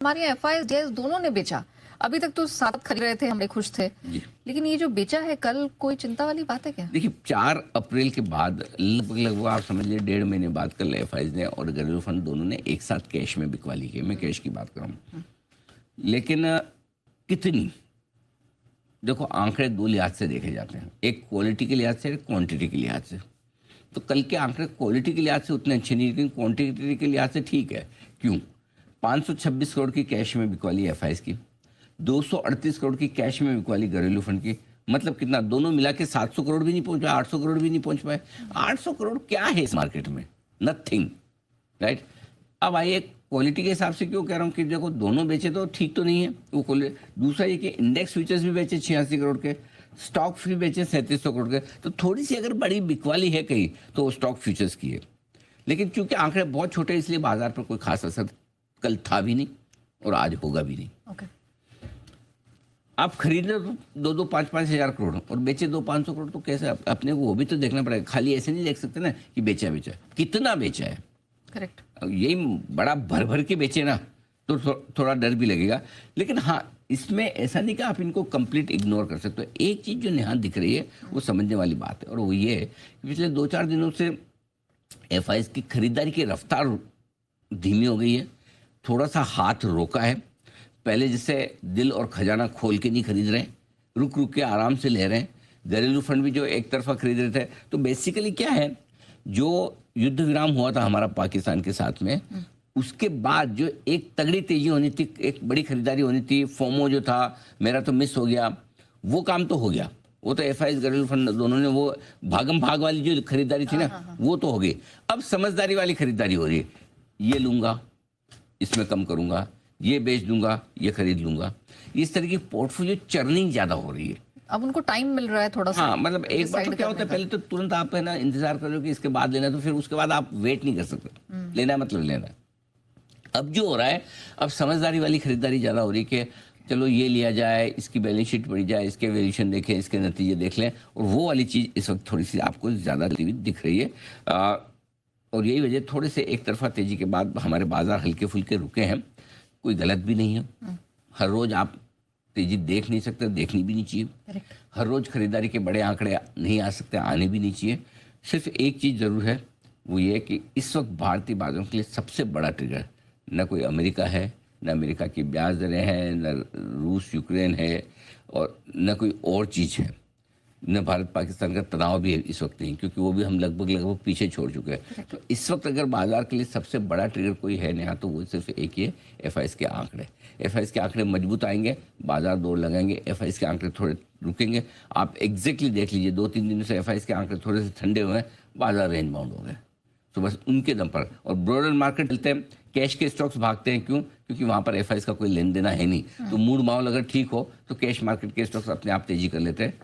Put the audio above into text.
हमारे यहाँ FII JS दोनों ने बेचा। अभी तक तो साथ खरीद रहे थे, हम खुश थे, लेकिन ये जो बेचा है कल, कोई चिंता वाली बात है क्या? देखिए 4 अप्रैल के बाद लगभग आप समझ लीजिए 1.5 महीने बाद कल एफआईआई ने और घरेलू फंड दोनों ने एक साथ कैश में बिकवाली की। मैं कैश की बात कर रहा हूँ, लेकिन कितनी, देखो आंकड़े 2 लिहाज से देखे जाते हैं, एक क्वालिटी के लिहाज से, एक क्वांटिटी के लिहाज से। तो कल के आंकड़े क्वालिटी के लिहाज से उतने अच्छे नहीं, लेकिन क्वांटिटी के लिहाज से ठीक है। क्यों? 526 करोड़ की कैश में बिकवाली एफआईआई की, 238 करोड़ की कैश में बिकवाली घरेलू फंड की। मतलब कितना, दोनों मिला के 700 करोड़ भी नहीं पहुंच पाए, 800 करोड़ भी नहीं पहुंच पाए। 800 करोड़ क्या है इस मार्केट में? Nothing, right. अब आइए क्वालिटी के हिसाब से क्यों कह रहा हूँ कि देखो दोनों बेचे तो ठीक तो नहीं है वो क्वालिटी। दूसरा ये कि इंडेक्स फ्यूचर्स भी बेचे 86 करोड़ के, स्टॉक भी बेचे 3700 करोड़ के। तो थोड़ी सी अगर बड़ी बिकवाली है कहीं तो वो स्टॉक फ्यूचर्स की है। लेकिन क्योंकि आंकड़े बहुत छोटे इसलिए बाजार पर कोई खास असर कल था भी नहीं और आज होगा भी नहीं। आप खरीदे तो 2-5 हज़ार करोड़ और बेचे 200-500 करोड़, तो कैसे अपने को वो भी तो देखना पड़ेगा। खाली ऐसे नहीं देख सकते ना कि बेचा कितना बेचा है। करेक्ट। यही बड़ा भर भर के बेचे ना तो थोड़ा डर भी लगेगा। लेकिन हाँ, इसमें ऐसा नहीं कि आप इनको कंप्लीट इग्नोर कर सकते हो। एक चीज़ जो यहाँ दिख रही है वो समझने वाली बात है, और वो ये है कि पिछले 2-4 दिनों से एफआईआई की खरीदारी की रफ्तार धीमी हो गई है, थोड़ा सा हाथ रोका है। पहले जैसे दिल और खजाना खोल के नहीं खरीद रहे, रुक रुक के आराम से ले रहे हैं। घरेलू फंड भी जो एक तरफा खरीद रहे थे, तो बेसिकली क्या है, जो युद्ध विराम हुआ था हमारा पाकिस्तान के साथ में, उसके बाद जो एक तगड़ी तेजी होनी थी, एक बड़ी खरीदारी होनी थी, फोमो जो था मेरा तो मिस हो गया, वो काम तो हो गया। वो तो एफआईआई घरेलू फंड दोनों ने वो भागम भाग वाली जो खरीदारी थी ना, वो तो हो गई। अब समझदारी वाली खरीदारी हो रही है, ये लूंगा, इसमें कम करूंगा, ये बेच दूंगा, ये खरीद लूंगा। इस तरह की पोर्टफोलियो चर्निंग ज्यादा हो रही है। अब उनको टाइम मिल रहा है थोड़ा सा। हाँ, मतलब एक बार तो क्या होता है, पहले तो तुरंत आप है ना इंतजार करो कि इसके बाद लेना, तो फिर उसके बाद आप वेट नहीं कर सकते। लेना मतलब लेना। अब जो हो रहा है, अब समझदारी वाली खरीदारी ज्यादा हो रही है कि चलो ये लिया जाए, इसकी बैलेंस शीट पड़ी जाए, इसके वैल्यूएशन देखें, इसके नतीजे देख लें, और वो वाली चीज़ इस वक्त थोड़ी सी आपको ज़्यादा दिख रही है। और यही वजह थोड़े से एक तरफा तेजी के बाद हमारे बाजार हल्के फुल्के रुके हैं। कोई गलत भी नहीं है, हर रोज आप तेजी देख नहीं सकते, देखनी भी नहीं चाहिए। हर रोज खरीदारी के बड़े आंकड़े नहीं आ सकते, आने भी नहीं चाहिए। सिर्फ एक चीज़ ज़रूर है, वो ये कि इस वक्त भारतीय बाजारों के लिए सबसे बड़ा ट्रिगर न कोई अमेरिका है, न अमेरिका की ब्याज दरें हैं, न रूस यूक्रेन है, और न कोई और चीज़ है, न भारत पाकिस्तान का तनाव भी है इस वक्त नहीं, क्योंकि वो भी हम लगभग पीछे छोड़ चुके हैं। तो इस वक्त अगर बाजार के लिए सबसे बड़ा ट्रिगर कोई है नया, तो वो सिर्फ एक ही है, एफआईआई के आंकड़े। एफआईआई के आंकड़े मजबूत आएंगे, बाजार दौड़ लगाएंगे। एफआईआई के आंकड़े थोड़े रुकेंगे, आप एग्जैक्टली देख लीजिए 2-3 दिनों से एफआईआई के आंकड़े थोड़े से ठंडे हुए हैं, बाजार रेंज बाउंड हो गए। तो बस उनके दम पर, और ब्रॉडर मार्केट चलते हैं, कैश के स्टॉक्स भागते हैं। क्यों? क्योंकि वहां पर एफआईआई का कोई लेन देना है नहीं। तो मूड माहौल अगर ठीक हो तो कैश मार्केट के स्टॉक्स अपने आप तेजी कर लेते हैं।